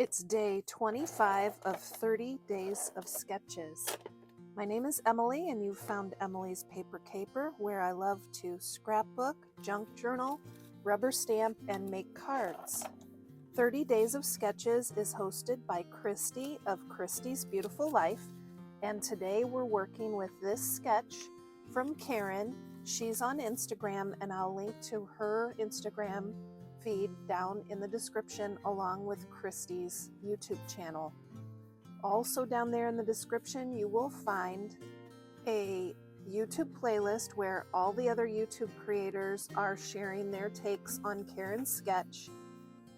It's day 25 of 30 days of sketches. My name is Emily, and you've found Emilee's Paper Caper, where I love to scrapbook, junk journal, rubber stamp, and make cards. 30 Days of Sketches is hosted by Christy of Christy's Beautiful Life, and today we're working with this sketch from Karen. She's on Instagram, and I'll link to her Instagram feed down in the description along with Christy's YouTube channel. Also down there in the description you will find a YouTube playlist where all the other YouTube creators are sharing their takes on Karen's sketch,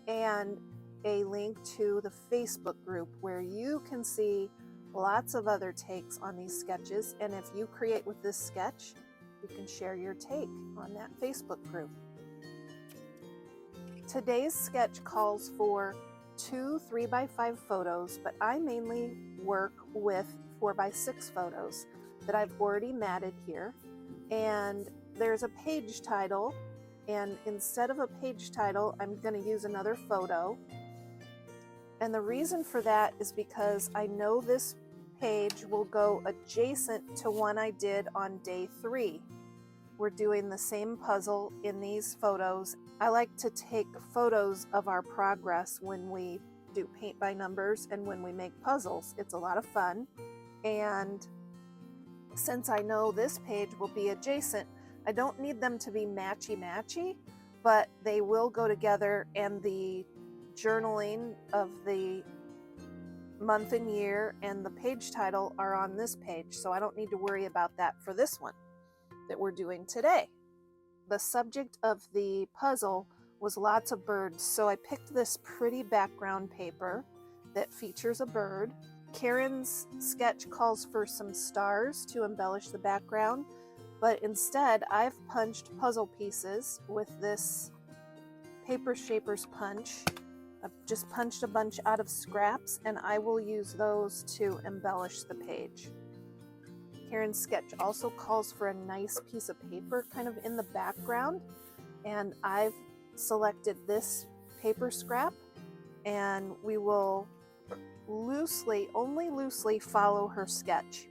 and a link to the Facebook group where you can see lots of other takes on these sketches, and if you create with this sketch, you can share your take on that Facebook group. Today's sketch calls for 2 3x5 photos, but I mainly work with 4x6 photos that I've already matted here. And there's a page title, and instead of a page title, I'm going to use another photo. And the reason for that is because I know this page will go adjacent to one I did on day 3. We're doing the same puzzle in these photos. I like to take photos of our progress when we do paint by numbers and when we make puzzles. It's a lot of fun. And since I know this page will be adjacent, I don't need them to be matchy-matchy, but they will go together, and the journaling of the month and year and the page title are on this page, so I don't need to worry about that for this one that we're doing today. The subject of the puzzle was lots of birds, so I picked this pretty background paper that features a bird. Karen's sketch calls for some stars to embellish the background, but instead I've punched puzzle pieces with this paper shaper's punch. I've just punched a bunch out of scraps, and I will use those to embellish the page. Karen's sketch also calls for a nice piece of paper kind of in the background, and I've selected this paper scrap, and we will only loosely follow her sketch.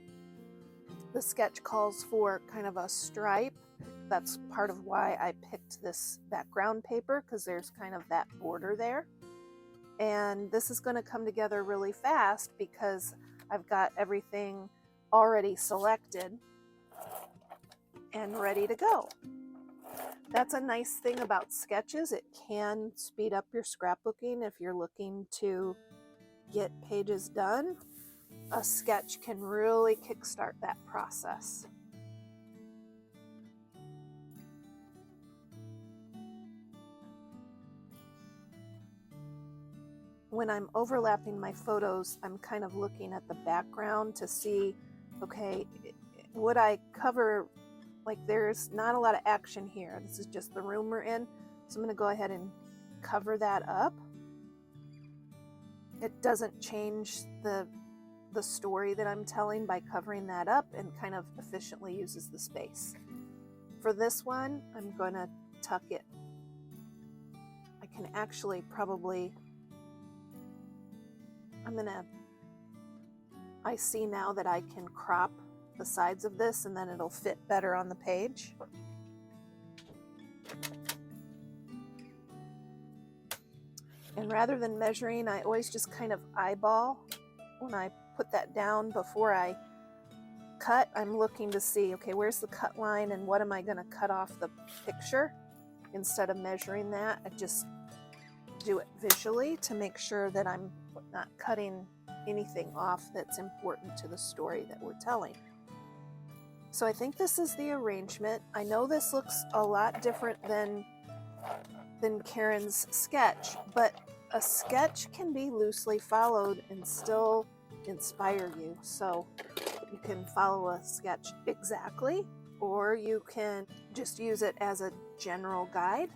The sketch calls for kind of a stripe. That's part of why I picked this background paper, because there's kind of that border there. And this is going to come together really fast because I've got everything already selected and ready to go. That's a nice thing about sketches. It can speed up your scrapbooking if you're looking to get pages done. A sketch can really kickstart that process. When I'm overlapping my photos, I'm kind of looking at the background to see, okay, would I cover, like there's not a lot of action here. This is just the room we're in. So I'm going to go ahead and cover that up. It doesn't change the story that I'm telling by covering that up, and kind of efficiently uses the space. For this one, I'm going to tuck it. I can actually probably, I see now that I can crop the sides of this, and then it'll fit better on the page. And rather than measuring, I always just kind of eyeball when I put that down before I cut. I'm looking to see, okay, where's the cut line and what am I going to cut off the picture? Instead of measuring that, I just do it visually to make sure that I'm not cutting anything off that's important to the story that we're telling. So I think this is the arrangement. I know this looks a lot different than Karen's sketch, but a sketch can be loosely followed and still inspire you. So you can follow a sketch exactly, or you can just use it as a general guide,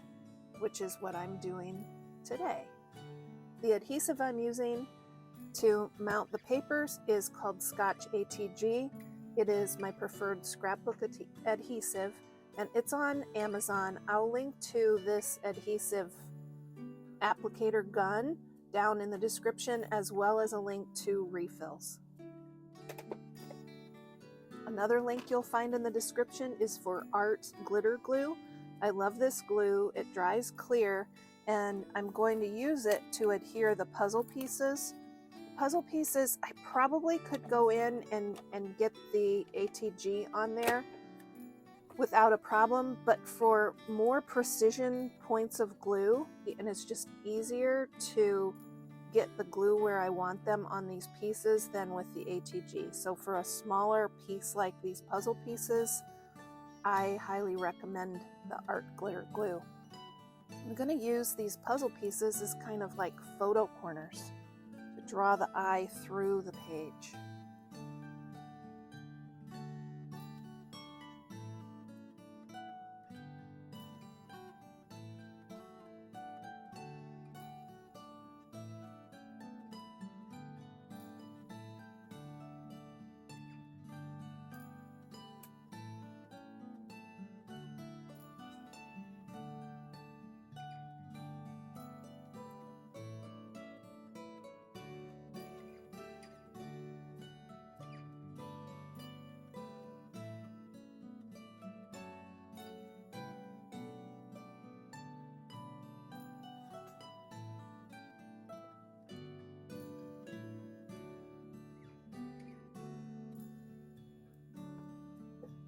which is what I'm doing today. The adhesive I'm using to mount the papers is called Scotch ATG. It is my preferred scrapbook adhesive, and it's on Amazon. I'll link to this adhesive applicator gun down in the description, as well as a link to refills. Another link you'll find in the description is for art glitter glue. I love this glue. It dries clear, and I'm going to use it to adhere the puzzle pieces. Puzzle pieces, I probably could go in and get the ATG on there without a problem, but for more precision points of glue, and it's just easier to get the glue where I want them on these pieces than with the ATG. So for a smaller piece like these puzzle pieces, I highly recommend the art glitter glue. I'm going to use these puzzle pieces as kind of like photo corners to draw the eye through the page.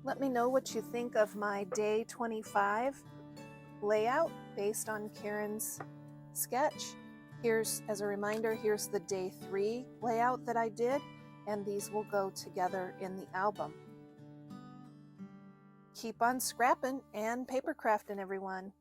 Let me know what you think of my day 25 layout based on Karen's sketch. Here's, as a reminder, here's the day 3 layout that I did, and these will go together in the album. Keep on scrapping and paper crafting, everyone.